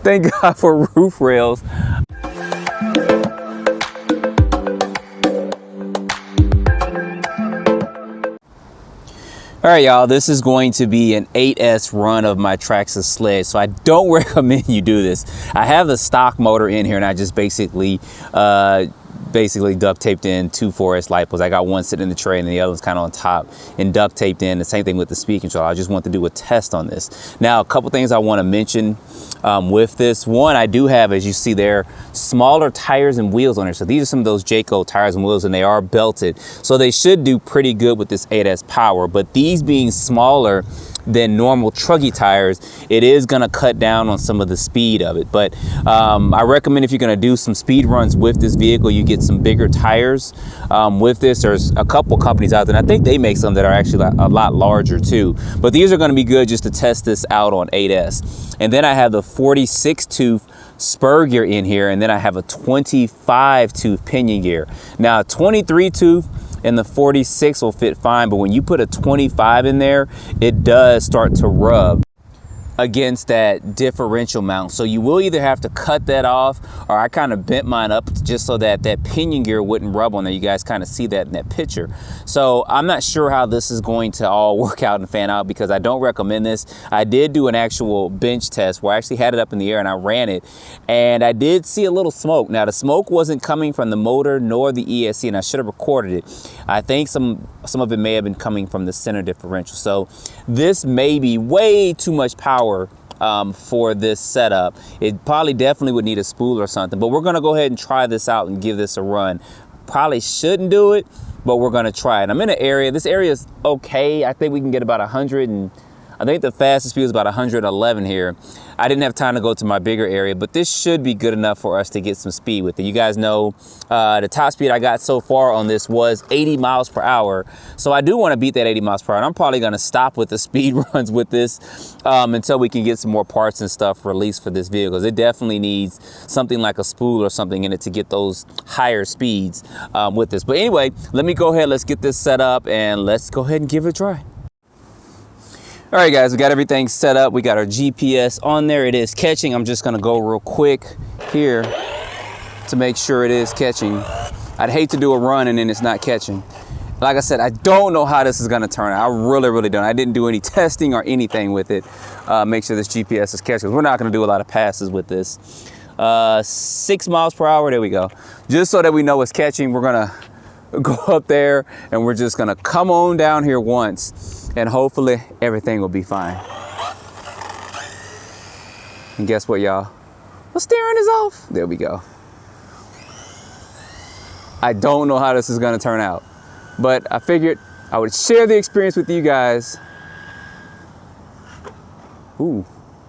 Thank God for roof rails. All right, y'all, this is going to be an 8S run of my Traxxas Sledge, so I don't recommend you do this. I have the stock motor in here, and I just basically duct taped in 2 4S lipos. I got one sitting in the tray and the other one's kind of on top and duct taped in. The same thing with the speed control. I just want to do a test on this. Now, a couple things I want to mention with this. One, I do have, as you see there, smaller tires and wheels on here. So these are some of those Jayco tires and wheels, and they are belted. So they should do pretty good with this 8S power. But these being smaller than normal truggy tires, it is going to cut down on some of the speed of it. But I recommend if you're going to do some speed runs with this vehicle, you get some bigger tires with this. There's a couple companies out there, and I think they make some that are actually a lot larger too. But these are going to be good just to test this out on 8S. And then I have the 46 tooth spur gear in here, and then I have a 25 tooth pinion gear. Now, 23 tooth and the 46 will fit fine, but when you put a 25 in there, it does start to rub against that differential mount. So you will either have to cut that off, or I kind of bent mine up just so that that pinion gear wouldn't rub on there. You guys kind of see that in that picture. So I'm not sure how this is going to all work out and fan out, because I don't recommend this. I did do an actual bench test where I actually had it up in the air and I ran it, and I did see a little smoke. Now, the smoke wasn't coming from the motor nor the ESC, and I should have recorded it. I think some of it may have been coming from the center differential. So this may be way too much power for this setup. It probably definitely would need a spool or something, but we're going to go ahead and try this out and give this a run. Probably shouldn't do it, but we're going to try it. I'm in an area, this area is okay. I think we can get about 100, and I think the fastest speed is about 111 here. I didn't have time to go to my bigger area, but this should be good enough for us to get some speed with it. You guys know the top speed I got so far on this was 80 miles per hour. So I do want to beat that 80 miles per hour. And I'm probably going to stop with the speed runs with this until we can get some more parts and stuff released for this vehicle. It definitely needs something like a spool or something in it to get those higher speeds with this. But anyway, let me go ahead, let's get this set up and let's go ahead and give it a try. All right, guys, we got everything set up. We got our GPS on there. It is catching. I'm just gonna go real quick here to make sure it is catching. I'd hate to do a run and then it's not catching. Like I said, I don't know how this is gonna turn out. I really don't. I didn't do any testing or anything with it. Make sure this GPS is catching. We're not gonna do a lot of passes with this. 6 miles per hour, there we go. Just so that we know it's catching, we're gonna go up there and we're just gonna come on down here once, and hopefully everything will be fine. And guess what, y'all? The steering is off. There we go. I don't know how this is gonna turn out, but I figured I would share the experience with you guys. Ooh,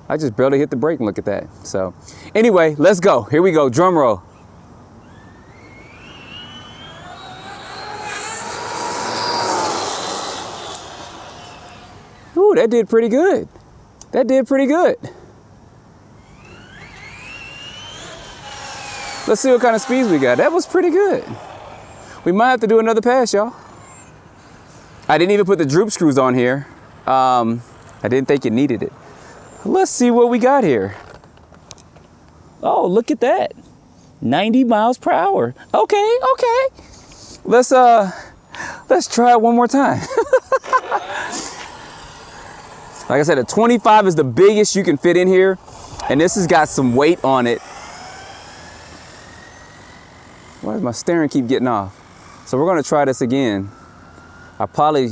I just barely hit the brake and look at that. So anyway, let's go. Here we go, drum roll. Ooh, that did pretty good. That did pretty good. Let's see what kind of speeds we got. That was pretty good. We might have to do another pass, y'all. I didn't even put the droop screws on here. I didn't think it needed it. Let's see what we got here. Oh, look at that. 90 miles per hour. Okay. Let's try it one more time. Like I said, a 25 is the biggest you can fit in here, and this has got some weight on it. Why does my steering keep getting off? So we're gonna try this again. I probably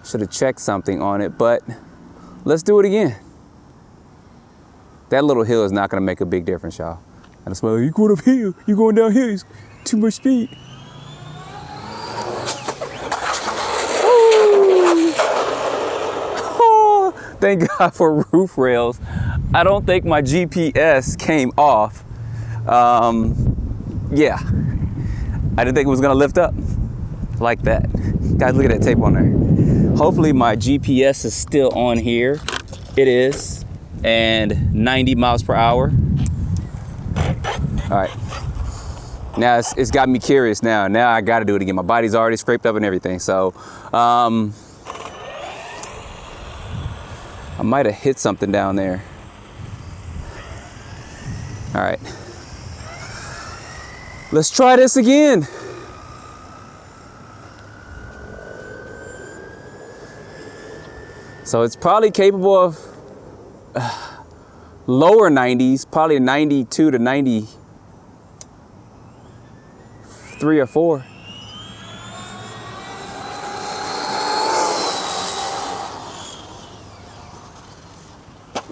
should have checked something on it, but let's do it again. That little hill is not gonna make a big difference, y'all. And it's like, you going up here, you going down here, it's too much speed. Thank God for roof rails. I don't think my GPS came off. Yeah, I didn't think it was gonna lift up like that. Guys, look at that tape on there. Hopefully my GPS is still on here. It is, and 90 miles per hour. All right, now it's got me curious now. Now I gotta do it again. My body's already scraped up and everything, so I might have hit something down there. All right. Let's try this again. So it's probably capable of lower 90s, probably 92 to 93 or 4.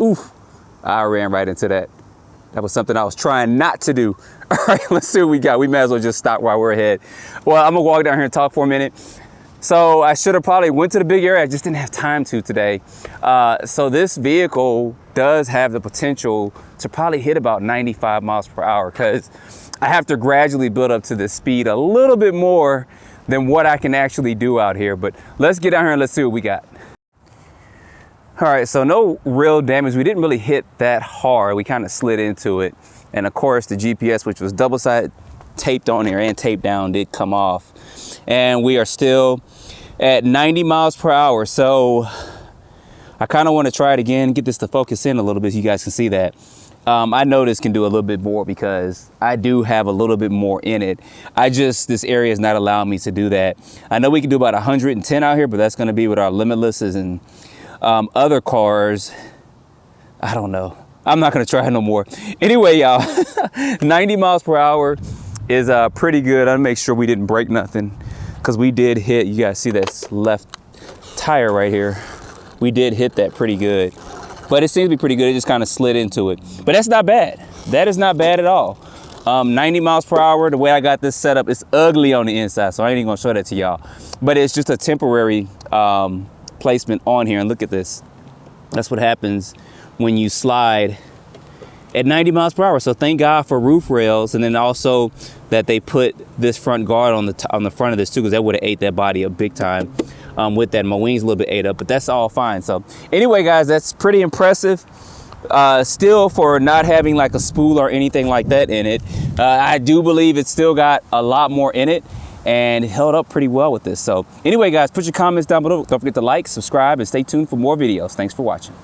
Oof, I ran right into that. That was something I was trying not to do. All right, let's see what we got. We may as well just stop while we're ahead. Well, I'm gonna walk down here and talk for a minute. So I should have probably went to the big area. I just didn't have time to today. So this vehicle does have the potential to probably hit about 95 miles per hour because I have to gradually build up to this speed a little bit more than what I can actually do out here. But let's get down here and let's see what we got. All right, so no real damage. We didn't really hit that hard. We kind of slid into it. And of course the GPS, which was double-sided taped on here and taped down, did come off. And we are still at 90 miles per hour. So I kind of want to try it again, get this to focus in a little bit so you guys can see that. I know this can do a little bit more because I do have a little bit more in it. This area is not allowing me to do that. I know we can do about 110 out here, but that's going to be with our limitlesses and other cars. I don't know. I'm not going to try no more. Anyway, y'all, 90 miles per hour is pretty good. I'll make sure we didn't break nothing because we did hit, you guys see this left tire right here. We did hit that pretty good, but it seems to be pretty good. It just kind of slid into it, but that's not bad. That is not bad at all. 90 miles per hour, the way I got this set up, it's ugly on the inside, so I ain't even gonna show that to y'all, but it's just a temporary placement on here. And look at this. That's what happens when you slide at 90 miles per hour. So thank God for roof rails, and then also that they put this front guard on the front of this too, because that would have ate that body up big time. With that, my wings a little bit ate up, but that's all fine. So anyway, guys, that's pretty impressive. Still, for not having like a spool or anything like that in it, I do believe it's still got a lot more in it, and it held up pretty well with this. So anyway, guys, put your comments down below. Don't forget to like, subscribe, and stay tuned for more videos. Thanks for watching.